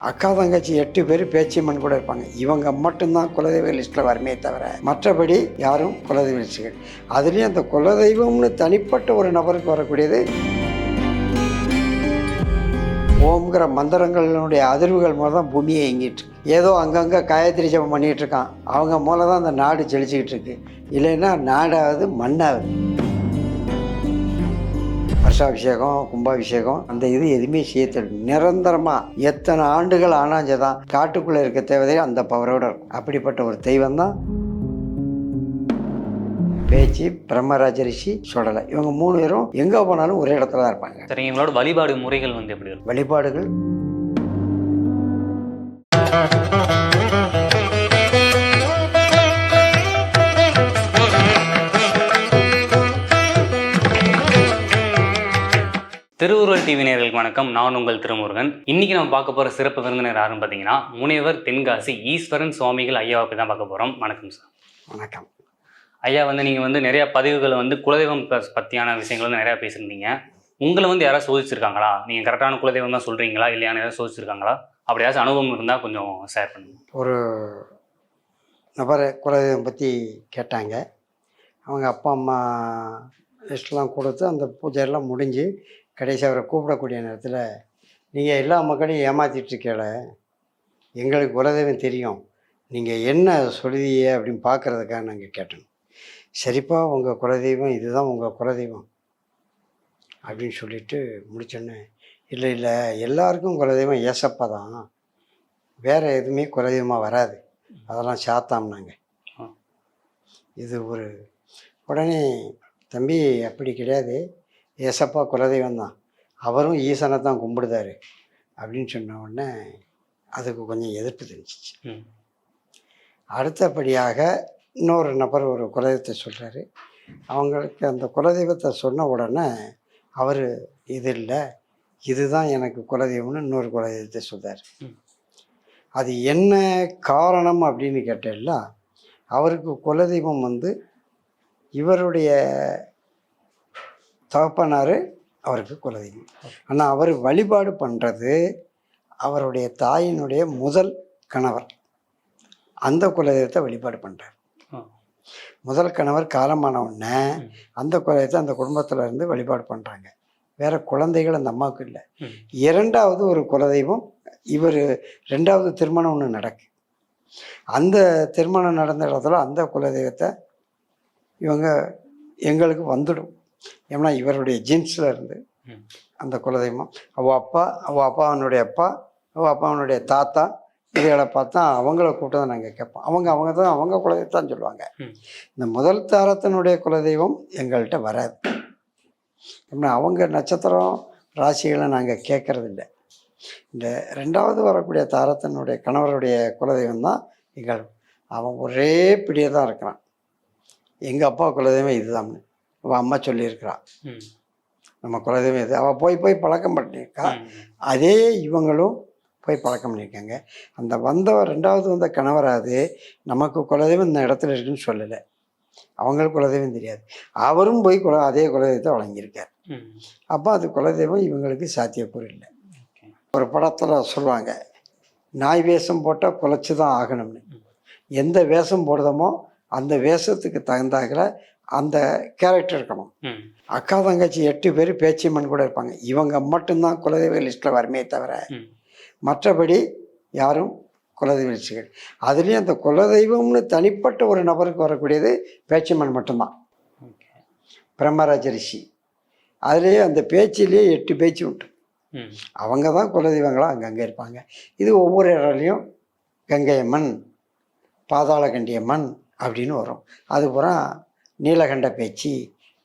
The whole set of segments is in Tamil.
அக்கா தங்கச்சி 8 பேர் பேச்சியம்மன் கூட இருப்பாங்க. இவங்க மட்டும்தான் குலதெய்வ லிஸ்ட்டில் வருமே தவிர மற்றபடி யாரும் குலதெய்வ லிஸ்ட்டுகள். அதுலேயும் அந்த குலதெய்வம்னு தனிப்பட்ட ஒரு நபருக்கு வரக்கூடியது ஓம்ங்கிற மந்திரங்களினுடைய அதிர்வுகள் மூலம் தான் பூமியை இயங்கிட்டு இருக்கு. ஏதோ அங்கங்கே காயத்ரி ஜபம் பண்ணிகிட்டு இருக்கான், அவங்க மூலம் தான் அந்த நாடு செழிச்சிக்கிட்டு இருக்கு. இல்லைன்னா நாடாவது மண்ணாகுது. வருஷாபிஷேகம், கும்பாபிஷேகம் அந்த இது எதுவுமே செய்ய நிரந்தரமாக எத்தனை ஆண்டுகள் ஆனாஞ்சதான் காட்டுக்குள்ளே இருக்க தேவதையும் அந்த பவரோடு இருக்கும். அப்படிப்பட்ட ஒரு தெய்வம் தான் பேச்சு, பிரம்மராஜ ரிஷி, சுடலை. இவங்க 3 பேரும் எங்கே போனாலும் ஒரே இடத்துல தான் இருப்பாங்க. சரி, எங்களோட வழிபாடு முறைகள் எப்படி இருக்கும்? வழிபாடுகள் திருவுருவல் டிவி நேயர்களுக்கு வணக்கம். நான் உங்கள் திருமுருகன். இன்னைக்கு நம்ம பார்க்க போகிற சிறப்பு விருந்தினர் யாருன்னு பார்த்தீங்கன்னா முனைவர் தென்காசி ஈஸ்வரன் சுவாமிகள் ஐயாவை பற்றி தான் பார்க்க போகிறோம். வணக்கம் சார். வணக்கம் ஐயா. நீங்கள் நிறையா பதிவுகளை குலதெய்வம் பற்றியான விஷயங்கள் நிறையா பேசியிருந்தீங்க. உங்களை யாராவது சோதிச்சிருக்காங்களா? நீங்கள் கரெக்டான குலதெய்வம் தான் சொல்கிறீங்களா இல்லையான்னு ஏதாவது சோதிச்சிருக்காங்களா? அப்படி ஏதாச்சும் அனுபவம் இருந்தால் கொஞ்சம் ஷேர் பண்ணுங்கள். ஒரு நபரை குலதெய்வம் பற்றி கேட்டாங்க. அவங்க அப்பா அம்மா லிஸ்ட்லாம் கொடுத்து அந்த பூஜையெல்லாம் முடிஞ்சு கடைசி அவரை கூப்பிடக்கூடிய நேரத்தில் நீங்கள் எல்லா மக்களையும் ஏமாற்றிட்டுருக்கல, எங்களுக்கு குலதெய்வம் தெரியும், நீங்கள் என்ன சொல்லுவீங்க அப்படின்னு பார்க்குறதுக்காக நாங்கள் கேட்டோம். சரிப்பா, உங்கள் குலதெய்வம் இதுதான் உங்கள் குலதெய்வம் அப்படின்னு சொல்லிட்டு முடிச்சோன்னே, இல்லை இல்லை எல்லாருக்கும் குலதெய்வம் ஏசப்பா தான், வேறு எதுவுமே குலதெய்வமாக வராது, அதெல்லாம் சாத்தாம்னாங்க. இது ஒரு உடனே தம்பி அப்படி கிடையாது, ஏசப்பா குலதெய்வம் தான், அவரும் ஈசனை தான் கும்பிடுதாரு அப்படின்னு சொன்ன உடனே அதுக்கு கொஞ்சம் எதிர்ப்பு தெரிஞ்சிச்சு. அடுத்தபடியாக இன்னொரு நபர் ஒரு குலதெய்வத்தை சொல்கிறாரு. அவங்களுக்கு அந்த குலதெய்வத்தை சொன்ன உடனே அவர் இது இல்லை இதுதான் எனக்கு குலதெய்வம்னு இன்னொரு குலதெய்வத்தை சொல்கிறார். அது என்ன காரணம் அப்படின்னு கேட்டேன்ல, அவருக்கு குலதெய்வம் இவருடைய தகப்பனார் அவருக்கு குலதெய்வம். ஆனால் அவர் வழிபாடு பண்ணுறது அவருடைய தாயினுடைய முதல் கணவர், அந்த குலதெய்வத்தை வழிபாடு பண்ணுறார். முதல் கணவர் காலமான உடனே அந்த குலதெய்வத்தை அந்த குடும்பத்தில் இருந்து வழிபாடு பண்ணுறாங்க. வேறு குழந்தைகள் அந்த அம்மாவுக்கு இல்லை. 2வது ஒரு குலதெய்வம், இவர் 2வது திருமணம் ஒன்று நடக்கு. அந்த திருமணம் நடந்த இடத்துல அந்த குலதெய்வத்தை இவங்க எங்களுக்கு வந்துடும். ஏன்னா இவருடைய ஜீன்ஸில் இருந்து அந்த குலதெய்வம், அவள் அப்பாவனுடைய அப்பா, அவள் அப்பாவனுடைய தாத்தா, இதுகளை பார்த்தா அவங்கள கூப்பிட்டு தான் நாங்கள் கேட்போம். அவங்க தான் அவங்க குலதெய்வத்தான் சொல்லுவாங்க. இந்த முதல் தாரத்தினுடைய குலதெய்வம் எங்கள்கிட்ட வராது. ஏன்னா அவங்க நட்சத்திரம் ராசிகளை நாங்கள் கேட்கறதில்லை. இந்த 2வது வரக்கூடிய தாரத்தினுடைய கணவருடைய குலதெய்வம் தான் எங்கள். அவன் ஒரே பிடியே தான் இருக்கிறான், எங்கள் அப்பா குலதெய்வம் இதுதான்னு அவள் அம்மா சொல்லியிருக்கிறான். நம்ம குலதெய்வம் இது, அவள் போய் பழக்கம் பண்ணியிருக்கா. அதே இவங்களும் போய் பழக்கம் பண்ணியிருக்காங்க. அந்த 2வது வந்த கணவராது நமக்கு குலதெய்வம் இந்த இடத்துல இருக்குன்னு சொல்லலை, அவங்களுக்கு குலதெய்வம் தெரியாது. அவரும் போய் அதே குலதெய்வத்தை வழங்கியிருக்கார். அப்போ அது குலதெய்வம் இவங்களுக்கு சாத்தியக்கூறு இல்லை. ஒரு படத்தில் சொல்லுவாங்க, நாய் வேஷம் போட்டால் குலைச்சி தான் ஆகணும்னு. எந்த வேஷம் போடுறோமோ அந்த வேஷத்துக்கு தகுந்தாக்கில் அந்த கேரக்டர் இருக்கணும். அக்கா தங்கச்சி 8 பேர் பேச்சியம்மன் கூட இருப்பாங்க. இவங்க மட்டும்தான் குலதெய்வ லிஸ்ட்டில் வருமே தவிர மற்றபடி யாரும் குலதெய்வ லிஸ்ட்டுகள். அதுலேயும் அந்த குலதெய்வம்னு தனிப்பட்ட ஒரு நபருக்கு வரக்கூடியது பேச்சியம்மன் மட்டும்தான், பிரம்மராஜ ரிஷி. அதுலேயே அந்த பேச்சிலேயே 8 பேச்சு உண்டு. அவங்க தான் குலதெய்வங்களாக அங்கங்கே இருப்பாங்க. இது ஒவ்வொரு இடத்துலையும் கங்கையம்மன், பாதாளகண்டியம்மன் அப்படின்னு வரும். அதுபுறம் நீலகண்ட பேச்சு,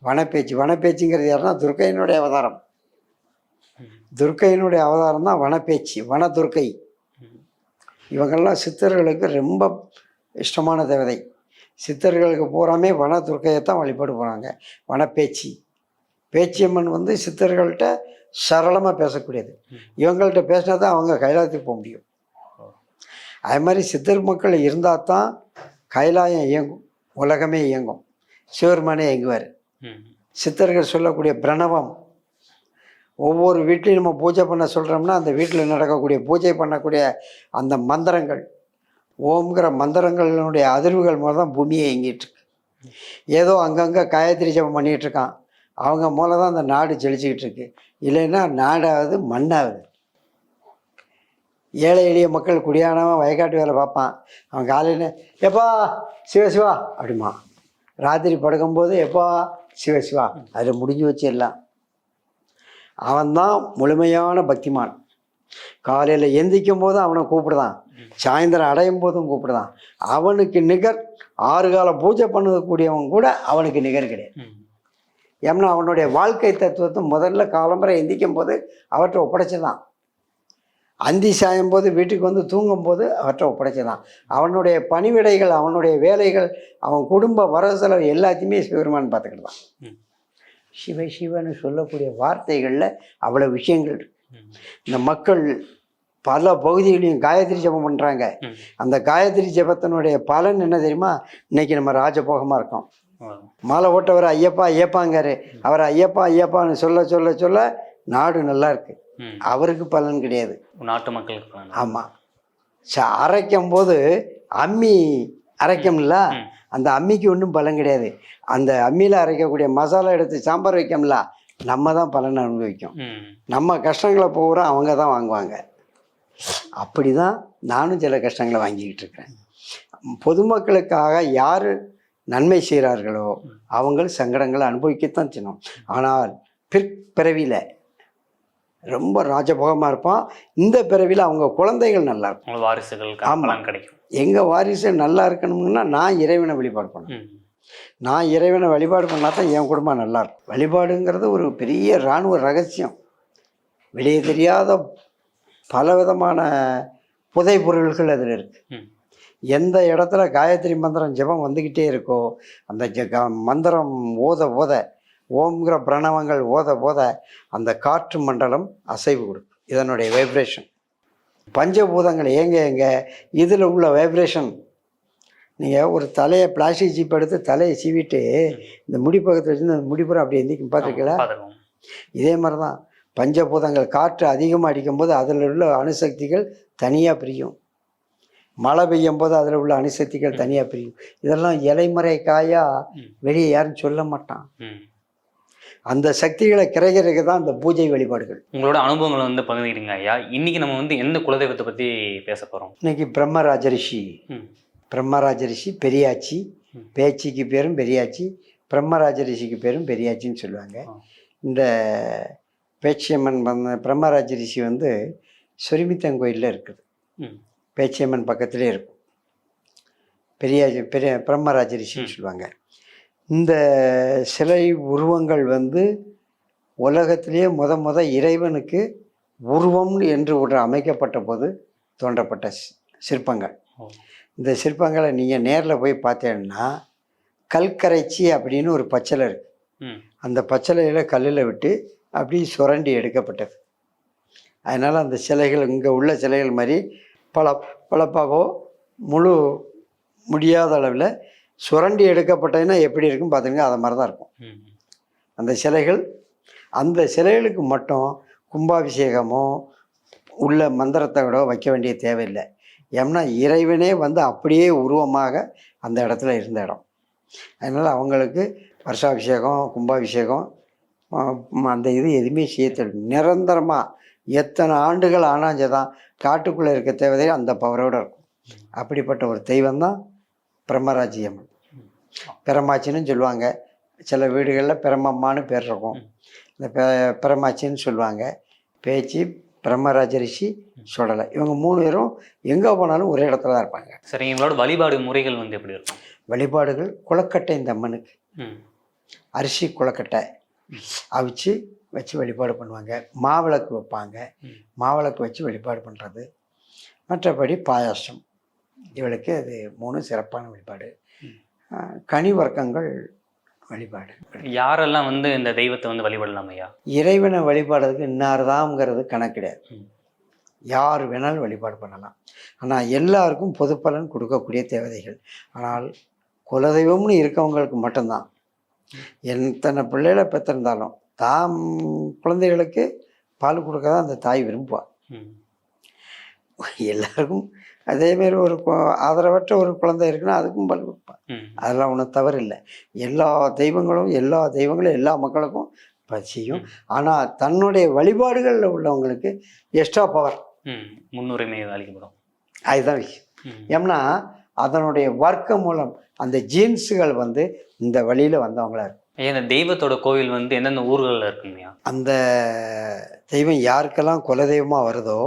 வனப்பேச்சு. வனப்பேச்சுங்கிறது யாருன்னா துர்க்கையினுடைய அவதாரம். துர்க்கையினுடைய அவதாரம் தான் வனப்பேச்சு, வனதுர்க்கை. இவங்கெல்லாம் சித்தர்களுக்கு ரொம்ப இஷ்டமான தேவதை. சித்தர்களுக்கு பூராமே வனதுர்க்கையைத்தான் வழிபாடு போகிறாங்க. வனப்பேச்சு, பேச்சியம்மன் சித்தர்கள்ட்ட சரளமாக பேசக்கூடியது. இவங்கள்ட்ட பேசினா தான் அவங்க கைலாயத்துக்கு போக முடியும். அது மாதிரி சித்தர் மக்கள் இருந்தால் தான் கைலாயம் இயங்கும், உலகமே இயங்கும், சிவருமானே இயங்குவார். சித்தர்கள் சொல்லக்கூடிய பிரணவம், ஒவ்வொரு வீட்லையும் நம்ம பூஜை பண்ண சொல்கிறோம்னா அந்த வீட்டில் நடக்கக்கூடிய பூஜை பண்ணக்கூடிய அந்த மந்திரங்கள், ஓம்ங்கிற மந்திரங்களினுடைய அதிர்வுகள் மூலம் தான் பூமியை இயங்கிட்டு இருக்கு. ஏதோ அங்கங்கே காயத்ரி ஜபம் பண்ணிகிட்டு இருக்கான், அவங்க மூலம் தான் அந்த நாடு செழிச்சிக்கிட்டு இருக்கு. இல்லைன்னா நாடாவது மண்ணாகுது. ஏழை எளிய மக்கள் குடியானவன் வயக்காட்டு வேலை பார்ப்பான். அவன் காலையில் எப்பா சிவசிவா அப்படிமா, ராத்திரி படுக்கும்போது எப்பா சிவசிவா, அதில் முடிஞ்சு வச்சு எல்லாம். அவன்தான் முழுமையான பக்திமான். காலையில் எந்திக்கும் போதும் அவனை கூப்பிடுதான், சாயந்தரம் அடையும் போதும் கூப்பிடுதான். அவனுக்கு நிகர் 6 கால பூஜை பண்ணக்கூடியவன் கூட அவனுக்கு நிகர் கிடையாது. ஏன்னா அவனுடைய வாழ்க்கை தத்துவத்தை முதல்ல காலம்பரை எந்திக்கும் போது அவற்றை ஒப்படைச்சுதான், அந்தி சாயும் போது வீட்டுக்கு வந்து தூங்கும் போது அவற்றை ஒப்படைச்சுதான். அவனுடைய பணிவிடைகள், அவனுடைய வேலைகள், அவன் குடும்ப வரவு செலவு எல்லாத்தையுமே சிவபெருமான் பார்த்துக்கிட்டு தான். சிவ சிவன்னு சொல்லக்கூடிய வார்த்தைகளில் அவ்வளோ விஷயங்கள் இருக்கு. இந்த மக்கள் பல பகுதிகளையும் காயத்ரி ஜபம் பண்ணுறாங்க. அந்த காயத்ரி ஜபத்தினுடைய பலன் என்ன தெரியுமா? இன்னைக்கு நம்ம ராஜபோகமாக இருக்கோம். மாலை ஓட்டவர் ஐயப்பா ஐயப்பாங்காரு. அவர் ஐயப்பா ஐயப்பான்னு சொல்ல சொல்ல சொல்ல நாடு நல்லா இருக்கு. அவருக்கு பலன் கிடையாது, நாட்டு மக்களுக்கு. ஆமாம். அரைக்கும் போது அம்மி அரைக்கும்ல, அந்த அம்மிக்கு ஒன்றும் பலன் கிடையாது. அந்த அம்மியில் அரைக்கக்கூடிய மசாலா எடுத்து சாம்பார் வைக்கோம்ல, நம்ம தான் பலன் அனுபவிக்கும். நம்ம கஷ்டங்களை பூரா அவங்க தான் வாங்குவாங்க. அப்படி தான் நானும் சில கஷ்டங்களை வாங்கிக்கிட்டு இருக்கிறேன். பொதுமக்களுக்காக யார் நன்மை செய்கிறார்களோ அவங்க சங்கடங்களை அனுபவிக்கத்தான் செய்யணும். ஆனால் பிற்பிறவியில் ரொம்ப ராஜபோகமாக இருப்பான். இந்த பிறவியில் அவங்க குழந்தைகள் நல்லா இருக்கும், வாரிசுகள். ஆமாம், கிடைக்கும். எங்கள் வாரிசு நல்லா இருக்கணும்னா நான் இறைவனை வழிபாடு பண்ணணும். நான் இறைவனை வழிபாடு பண்ணால் தான் என் குடும்பம் நல்லா இருக்கும். வழிபாடுங்கிறது ஒரு பெரிய இராணுவ ரகசியம். வெளியே தெரியாத பலவிதமான புதை பொருள்கள் அதில் இருக்குது. எந்த இடத்துல காயத்ரி மந்திரம் ஜபம் வந்துக்கிட்டே இருக்கோ, அந்த மந்திரம் ஓத ஓத, ஓம்ங்கிற பிரணவங்கள் ஓத ஓத அந்த காற்று மண்டலம் அசைவு கொடுக்கும். இதனுடைய வைப்ரேஷன் பஞ்சபூதங்கள் எங்க இதில் உள்ள வைப்ரேஷன். நீங்கள் ஒரு தலையை பிளாஸ்டிக் சீப் எடுத்து தலையை சீவிட்டு இந்த முடி பக்கத்தில் வச்சு அந்த முடிப்புறம் அப்படி எந்திக்கும் பார்த்துருக்கீங்களா? இதே மாதிரி தான் பஞ்சபூதங்கள். காற்று அதிகமாக அடிக்கும்போது அதில் உள்ள அணுசக்திகள் தனியாக பிரியும். மழை பெய்யும் போது அதில் உள்ள அணுசக்திகள் தனியாக பிரியும். இதெல்லாம் இலைமறை காயாக வெளியே யாரும் சொல்ல மாட்டான். அந்த சக்திகளை கிடைக்கிறதுக்கு தான் இந்த பூஜை வழிபாடுகள். உங்களோட அனுபவங்களை வந்து பகிர்ந்துக்கிட்டீங்க ஐயா. இன்னைக்கு நம்ம வந்து எந்த குலதெய்வத்தை பற்றி பேச போகிறோம்? இன்னைக்கு பிரம்மராஜரிஷி. பிரம்மராஜரிஷி பெரியாச்சி, பேச்சிக்கு பேரும் பெரியாச்சி, பிரம்மராஜரிஷிக்கு பேரும் பெரியாச்சின்னு சொல்லுவாங்க. இந்த பேச்சியம்மன் பிரம்மராஜரிஷி வந்து சொரிமித்தங்கோயிலில் இருக்குது. பேச்சியம்மன் பக்கத்திலே இருக்கும். பெரிய பிரம்மராஜரிஷின்னு சொல்லுவாங்க. இந்த சிலை உருவங்கள் வந்து உலகத்திலேயே முத இறைவனுக்கு உருவம் என்று ஒன்று அமைக்கப்பட்ட போது தோன்றப்பட்ட சிற்பங்கள். இந்த சிற்பங்களை நீங்கள் நேரில் போய் பார்த்தீங்கன்னா கல்கரைச்சி அப்படின்னு ஒரு பச்சளை இருக்குது. அந்த பச்சளையில் கல்லில் விட்டு அப்படி சுரண்டி எடுக்கப்பட்டது. அதனால் அந்த சிலைகள் இங்கே உள்ள சிலைகள் மாதிரி பளப்பாகவோ முழு முடியாத அளவில் சுரண்டி எடுக்கப்பட்டதுன்னா எப்படி இருக்கும் பார்த்துங்க, அதை மாதிரி தான் இருக்கும் அந்த சிலைகள். அந்த சிலைகளுக்கு மட்டும் கும்பாபிஷேகமோ உள்ள மந்திரத்தை விட வைக்க வேண்டிய தேவையில்லை. ஏன்னா இறைவனே வந்து அப்படியே உருவமாக அந்த இடத்துல இருந்த இடம். அதனால் அவங்களுக்கு வருஷாபிஷேகம் கும்பாபிஷேகம் அந்த இது எதுவுமே செய்ய நிரந்தரமாக எத்தனை ஆண்டுகள் ஆனாஞ்சதான் காட்டுக்குள்ளே இருக்க தேவதை அந்த பவரோடு இருக்கும். அப்படிப்பட்ட ஒரு தெய்வம் தான் பிரம்மராஜியம்மன். பிரமாச்சின்னு சொல்லுவாங்க. சில வீடுகளில் பிரம்மம்மான்னு பேர் இருக்கும். இந்த பிரமாச்சின்னு சொல்லுவாங்க. பேச்சு பிரம்மராஜரிஷி சொல்லலை. இவங்க 3 பேரும் எங்கே போனாலும் ஒரே இடத்துல தான் இருப்பாங்க. சரி, எங்களோட வழிபாடு முறைகள் வந்து எப்படி இருக்கும்? வழிபாடுகள் குளக்கட்டை. இந்த அம்மனுக்கு அரிசி குளக்கட்டை அவிச்சு வச்சு வழிபாடு பண்ணுவாங்க. மாவிளக்கு வைப்பாங்க. மாவிளக்கு வச்சு வழிபாடு பண்ணுறது. மற்றபடி பாயாசம். இவளுக்கு அது 3 சிறப்பான வழிபாடு. கனி வர்க்கங்கள் வழிபாடு. யாரெல்லாம் வந்து இந்த தெய்வத்தை வந்து வழிபடலாம் ஐயா? இறைவனை வழிபாடுறதுக்கு இன்னார்தான்ங்கிறது கணக்கு கிடையாது. யார் வேணாலும் வழிபாடு பண்ணலாம். ஆனால் எல்லாருக்கும் பொது பலன் கொடுக்கக்கூடிய தேவதைகள். ஆனால் குலதெய்வம்னு இருக்கவங்களுக்கு மட்டும்தான். எத்தனை பிள்ளைகளை பெற்றிருந்தாலும் தாம் குழந்தைகளுக்கு பால் கொடுக்க தான் அந்த தாய் விரும்புவாள். எல்லாருக்கும் அதேமாரி ஒரு ஆதரவற்ற ஒரு குழந்தை இருக்குன்னா அதுக்கும் பால் கொடுப்பாள். அதெல்லாம் ஒன்றும் தவறு இல்லை. எல்லா தெய்வங்களும் எல்லா மக்களுக்கும் செய்யும். ஆனால் தன்னுடைய வழிபாடுகளில் உள்ளவங்களுக்கு எக்ஸ்ட்ரா பவர், முன்னுரிமை அளிக்கப்படும். அதுதான் விஷயம். ஏன்னா அதனுடைய வர்க்கம் மூலம் அந்த ஜீன்ஸுகள் இந்த வழியில் வந்தவங்களா இருக்கும். இந்த தெய்வத்தோட கோவில் எந்தெந்த ஊர்களில் இருக்குங்கய்யா? அந்த தெய்வம் யாருக்கெல்லாம் குலதெய்வமாக வருதோ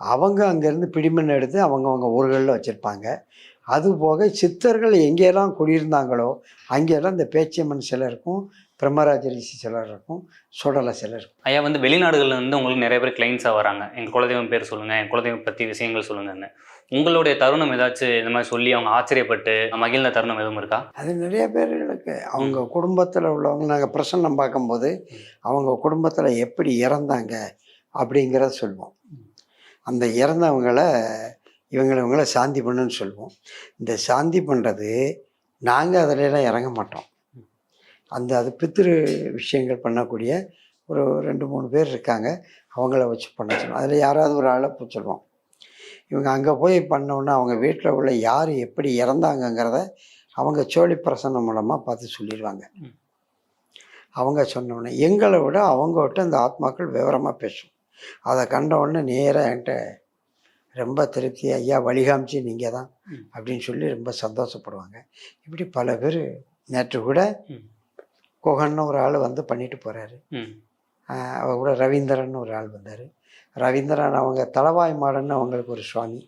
அவங்க அங்கேருந்து பிடிமண் எடுத்து அவங்கவுங்க ஊர்களில் வச்சுருப்பாங்க. அதுபோக சித்தர்கள் எங்கேயெல்லாம் குடியிருந்தாங்களோ அங்கேயெல்லாம் இந்த பேச்சியம்மன் சிலை இருக்கும், பிரம்மராஜ ரிஷி சிலர் இருக்கும், சுடலை சிலர் இருக்கும். ஐயா வெளிநாடுகளில் உங்களுக்கு நிறைய பேர் கிளைண்ட்ஸாக வராங்க, எங்கள் குலதெய்வம் பேர் சொல்லுங்கள், என் குலதெய்வம் பற்றி விஷயங்கள் சொல்லுங்கன்னு. உங்களுடைய தருணம் ஏதாச்சும் இந்த மாதிரி சொல்லி அவங்க ஆச்சரியப்பட்டு மகிழ்ந்த தருணம் எதுவும் இருக்கா? அது நிறைய பேர்களுக்கு அவங்க குடும்பத்தில் உள்ளவங்க நாங்கள் பிரசன்னம் பார்க்கும்போது அவங்க குடும்பத்தில் எப்படி இறந்தாங்க அப்படிங்கிறத சொல்லுவோம். அந்த இறந்தவங்களை இவங்களை சாந்தி பண்ணுன்னு சொல்லுவோம். இந்த சாந்தி பண்ணுறது நாங்கள் அதிலெல்லாம் இறங்க மாட்டோம். அது பித்திரு விஷயங்கள் பண்ணக்கூடிய ஒரு 2-3 பேர் இருக்காங்க, அவங்கள வச்சு பண்ண சொல்லுவோம். அதில் யாராவது ஒரு ஆளை சொல்லுவோம். இவங்க அங்கே போய் பண்ணோன்னா அவங்க வீட்டில் உள்ள யார் எப்படி இறந்தாங்கங்கிறத அவங்க சோழி பிரசன்னம் மூலமாக பார்த்து சொல்லிடுவாங்க. அவங்க சொன்னோடனே எங்களை விட அவங்ககிட்ட இந்த ஆத்மாக்கள் விவரமாக பேசும். அதை கண்ட உடனே நேராக என்கிட்ட ரொம்ப திருப்தி, ஐயா வழிகாமிச்சு நீங்கள் தான் அப்படின்னு சொல்லி ரொம்ப சந்தோஷப்படுவாங்க. இப்படி பல பேர் நேற்று கூட குகன்னு ஒரு ஆள் பண்ணிட்டு போகிறாரு. அவர் கூட ரவீந்திரன் ஒரு ஆள் வந்தார். ரவீந்திரன் அவங்க தலவாய் மாடன்னு அவங்களுக்கு ஒரு சுவாமி.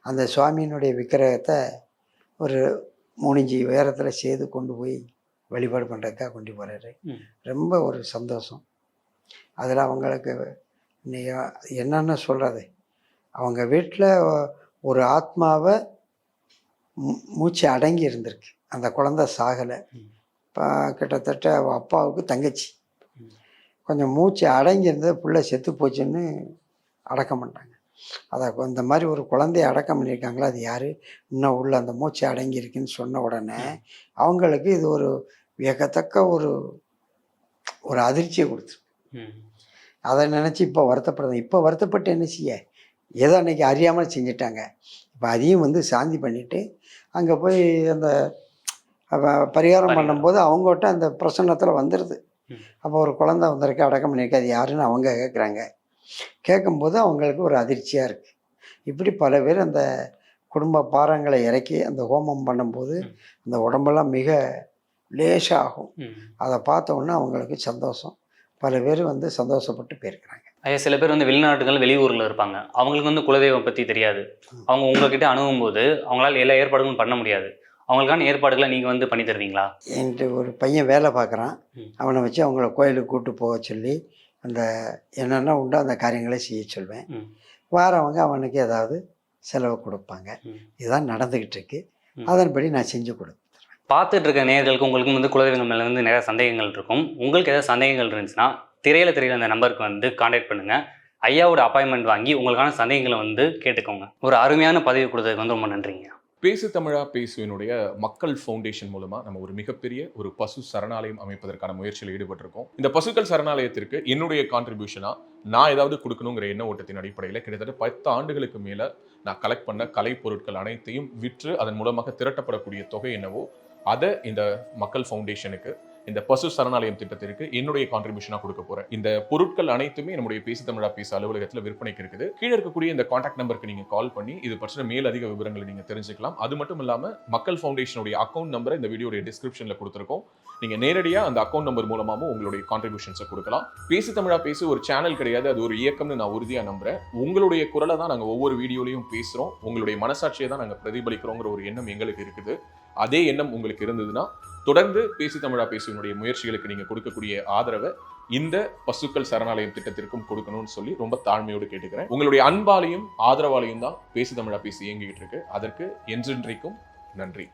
அந்த சுவாமியினுடைய விக்கிரகத்தை ஒரு 3 இன்ச்சு உயரத்தில் செய்து கொண்டு போய் வழிபாடு பண்ணுறதுக்காக கொண்டு போகிறாரு. ரொம்ப ஒரு சந்தோஷம். அதில் அவங்களுக்கு என்னென்ன சொல்கிறது, அவங்க வீட்டில் ஒரு ஆத்மாவை மூச்சு அடங்கி இருந்திருக்கு. அந்த குழந்தை சாகலை. இப்போ கிட்டத்தட்ட அப்பாவுக்கு தங்கச்சி கொஞ்சம் மூச்சு அடங்கி இருந்தது, பிள்ளை செத்து போச்சுன்னு அடக்கம் பண்ணிட்டாங்க. அதை இந்த மாதிரி ஒரு குழந்தைய அடக்கம் பண்ணியிருக்காங்களா, அது யார், இன்னும் உள்ள அந்த மூச்சு அடங்கி இருக்குன்னு சொன்ன உடனே அவங்களுக்கு இது ஒரு வியக்கத்தக்க ஒரு அதிர்ச்சியை கொடுத்துருக்கு. அதை நினச்சி இப்போ வருத்தப்படுறது. இப்போ வருத்தப்பட்டு என்ன செய்ய, ஏதோ அன்றைக்கி அறியாமல் செஞ்சிட்டாங்க. இப்போ அதையும் சாந்தி பண்ணிவிட்டு அங்கே போய் அந்த பரிகாரம் பண்ணும்போது அவங்ககிட்ட அந்த பிரசன்னத்தில் வந்துடுது. அப்போ ஒரு குழந்தை வந்திருக்கு, அடக்கம் பண்ணியிருக்கு, அது யாருன்னு அவங்க கேட்குறாங்க. கேட்கும்போது அவங்களுக்கு ஒரு அதிர்ச்சியாக இருக்குது. இப்படி பல பேர் அந்த குடும்ப பாரங்களை இறக்கி அந்த ஹோமம் பண்ணும்போது அந்த உடம்பெல்லாம் மிக லேசாகும். அதை பார்த்த உடனே அவங்களுக்கு சந்தோஷம். பல பேர் சந்தோஷப்பட்டு போயிருக்கிறாங்க. ஐயா சில பேர் வெளிநாட்டுகள் வெளியூரில் இருப்பாங்க, அவங்களுக்கு குலதெய்வம் பற்றி தெரியாது. அவங்க உங்ககிட்ட அணுகும்போது அவங்களால எல்லா ஏற்பாடுகளும் பண்ண முடியாது. அவங்களுக்கான ஏற்பாடுகளை நீங்கள் பண்ணி தருவீங்களா? என்கிட்ட ஒரு பையன் வேலை பார்க்குறான். அவனை வச்சு அவங்கள கோயிலுக்கு கூப்பிட்டு போக சொல்லி அந்த என்னென்ன உண்டோ அந்த காரியங்களை செய்ய சொல்வேன். வாரவங்க அவனுக்கு ஏதாவது செலவு கொடுப்பாங்க. இதுதான் நடந்துக்கிட்டு இருக்கு. அதன்படி நான் செஞ்சு கொடுத்துருவேன். பார்த்துட்டு இருக்க நேயர்களுக்கு உங்களுக்கு குலதெய்வங்கள் மேலே நிறைய சந்தேகங்கள் இருக்கும். உங்களுக்கு ஏதாவது சந்தேகங்கள் இருந்துச்சுன்னா திரையில அந்த நம்பருக்கு கான்டாக்ட் பண்ணுங்கள். ஐயாவோட அப்பாயின்மெண்ட் வாங்கி உங்களுக்கான சந்தேகங்களை கேட்டுக்கோங்க. ஒரு அருமையான பதிவு கொடுத்ததுக்கு ரொம்ப நன்றிங்க. பேசு தமிழா பேசுவினுடைய மக்கள் ஃபவுண்டேஷன் மூலமா நம்ம ஒரு மிகப்பெரிய ஒரு பசு சரணாலயம் அமைப்பதற்கான முயற்சியில் ஈடுபட்டிருக்கோம். இந்த பசுக்கள் சரணாலயத்திற்கு என்னுடைய கான்ட்ரிபியூஷனா நான் ஏதாவது கொடுக்கணுங்கிற எண்ண ஓட்டத்தின் அடிப்படையில் கிட்டத்தட்ட 10 ஆண்டுகளுக்கு மேல நான் கலெக்ட் பண்ண கலை பொருட்கள் அனைத்தையும் விற்று அதன் மூலமாக திரட்டப்படக்கூடிய தொகை என்னவோ அதை இந்த மக்கள் ஃபவுண்டேஷனுக்கு, இந்த பசு சரணாலயம் திட்டத்திற்கு என்னுடைய கான்ட்ரிபியூஷனா கொடுக்க போறேன். இந்த பொருட்கள் அனைத்துமே நம்முடைய பேசு தமிழா பேச அலுவலகத்தில் விற்பனைக்கு இருக்குது. கீழே இருக்கக்கூடிய இந்த கான்டாக்ட் நம்பருக்கு நீங்க கால் பண்ணி இது பற்றின மேலதிக விவரங்களை நீங்க தெரிஞ்சுக்கலாம். அது மட்டும் இல்லாம மக்கள் ஃபவுண்டேஷனுடைய அக்கௌண்ட் நம்பரை இந்த வீடியோடைய டிஸ்கிரிப்ஷன்ல கொடுத்துருக்கோம். நீங்க நேரடியா அந்த அக்கௌண்ட் நம்பர் மூலமாகவும் உங்களுடைய கான்ட்ரிபியூஷன்ஸை கொடுக்கலாம். பேசு தமிழா பேசு ஒரு சேனல் கிடையாது, அது ஒரு இயக்கம்னு நான் உறுதியா நம்புறேன். உங்களுடைய குரலை தான் நாங்க ஒவ்வொரு வீடியோலையும் பேசுறோம், உங்களுடைய மனசாட்சியை தான் நாங்க பிரதிபலிக்கிறோங்கிற ஒரு எண்ணம் எங்களுக்கு இருக்குது. அதே எண்ணம் உங்களுக்கு இருந்ததுன்னா தொடர்ந்து பேசு தமிழா பேசுவனுடைய முயற்சிகளுக்கு நீங்க கொடுக்கக்கூடிய ஆதரவை இந்த பசுக்கள் சரணாலயம் திட்டத்திற்கும் கொடுக்கணும்னு சொல்லி ரொம்ப தாழ்மையோடு கேட்டுக்கிறேன். உங்களுடைய அன்பாலையும் ஆதரவாலையும் தான் பேசு தமிழா பேசி இயங்கிட்டு இருக்கு. அதற்கு என்றென்றைக்கும் நன்றி.